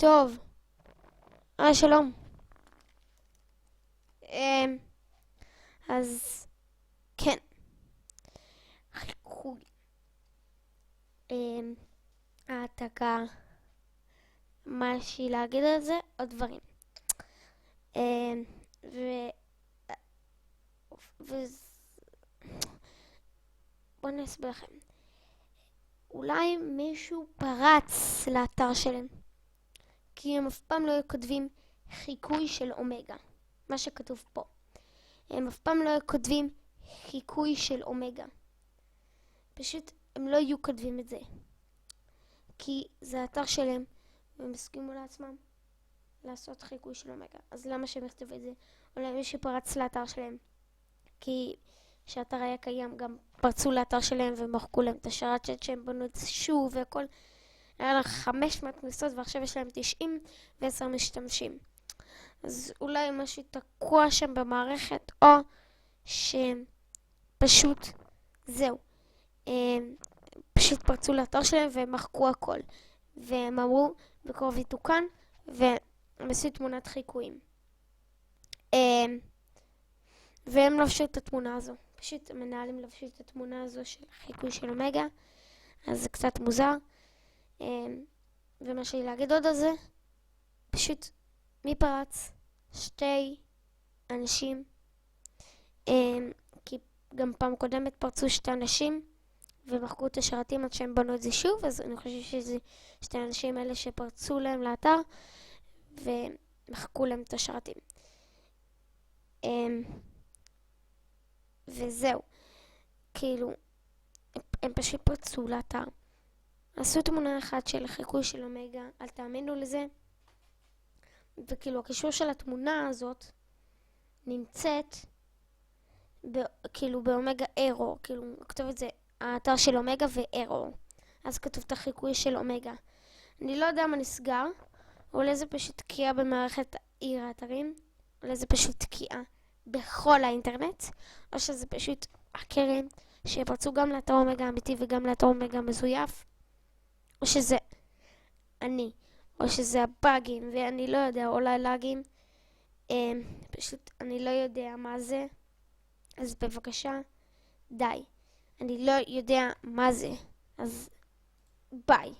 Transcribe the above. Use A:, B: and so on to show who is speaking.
A: טוב. שלום. אז כן, חיקוי, העתקה, משהי להגיד על זה, עוד דברים. ו... ו... בואו אני אסביר לכם. אולי מישהו פרץ לאתר שלהם, כי הם אף פעם לא היו כותבים חיקוי של אומגה, מה שכתוב פה. הם אף פעם לא היו כותבים חיקוי של אומגה. פשוט הם לא היו כותבים את זה, כי זה אתר שלהם, והם הסכימו לעצמם לעשות חיקוי של אומגה. אז למה שהם יכתבו את זה? אולי מישהו פרץ לאתר שלהם, כי שהאתר היה קיים, גם פרצו לאתר שלהם ומחקו להם את השרת צ'אט שהם בנו את זה שוב והכל. היה לה 500 כניסות ועכשיו יש להם 90 ו10 משתמשים. אז אולי משהו תקוע שם במערכת, או שפשוט זהו. פשוט פרצו לאתר שלהם והם מחקו הכל. והם אמרו בקרוב יתוקן, והם עשו תמונת חיקויים. והם לבשו את התמונה הזו. פשוט המנהלים לבשו את התמונה הזו של חיקוי של אומגה. אז זה קצת מוזר. ומה שלי להגיד עוד על זה, פשוט מי פרץ? 2 אנשים. כי גם פעם קודמת פרצו 2 אנשים ומחקו את השרתים עד שהם בנו את זה שוב, אז אני חושב שזה 2 אנשים אלה שפרצו להם לאתר ומחקו להם את השרתים. וזהו, כאילו, הם פשוט פרצו לאתר, עשו תמונה אחת של חיקוי של אומגה, אל תאמינו לזה, וכאילו הקישור של התמונה הזאת נמצאת כאילו באומגה ארור, כאילו כתוב את זה, האתר של אומגה וארור, אז כתוב את החיקוי של אומגה. אני לא יודע מה נסגר, אולי זה פשוט תקיעה במערכת עיר האתרים, אולי זה פשוט תקיעה בכל האינטרנט, או שזה פשוט הקרן שפרצו גם לאתר אומגה אמיתי וגם לאתר אומגה מזויף, או שזה אני, או שזה הבאגים, ואני לא יודע, אולי לאגים, פשוט אני לא יודע מה זה, אז בבקשה, די. אני לא יודע מה זה, אז ביי.